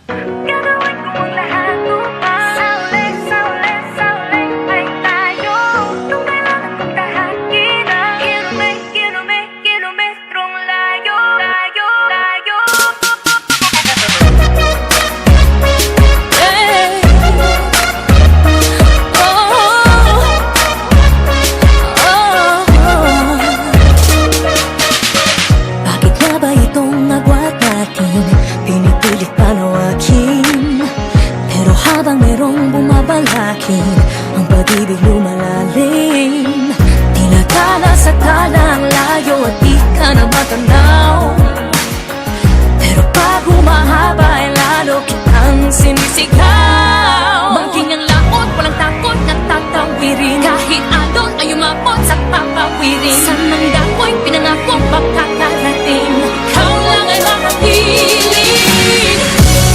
Gagawin ko ang lahat upang sa uli ay tayo. Nung kailangan kong tahakin kilometrong layo. Bakit nga ba itong agwat natin pinipilit palawakin? Pero habang merong bumabalakin, ang pag-ibig lumalalim. Tinatala sa talang layo at di ka na matanaw. Pero pag humahaba ay lalo kitang sinisigaw. Bangking ang laot, walang takot na tatawirin. Kahit alon ay umabot sa papawirin. Saan ang dapoy, pinangakong makakarating. Ikaw lang ay makapiling.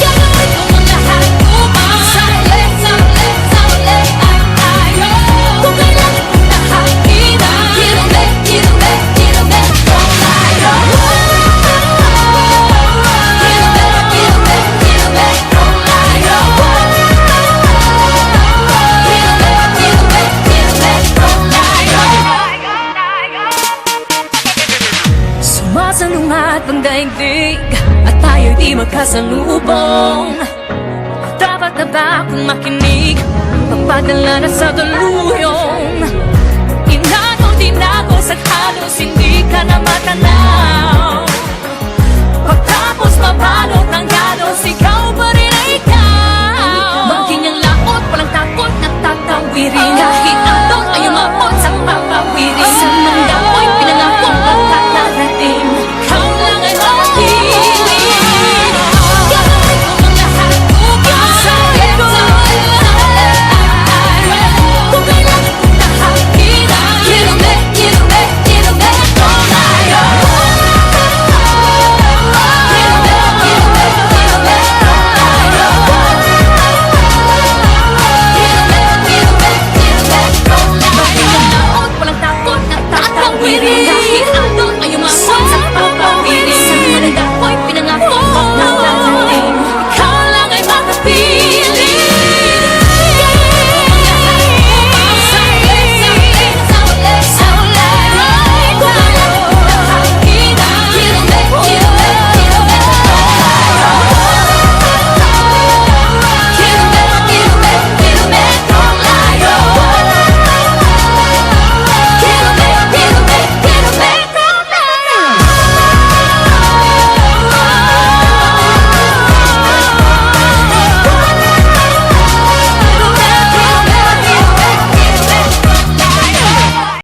Gagawin ko ang lahat upang sa uli ay tayo. Kung kailangan kong tahakin kilometrong layo. Kilometrong layo. Kilometrong layo. Sumasalungat ang daigdig at tayo'y di magkasalubong. Dapat na ba akong makinig? Magpadala na sa daluyong. Din ako sa halos hindi ka na matanaw. Pagtapos mabalot ng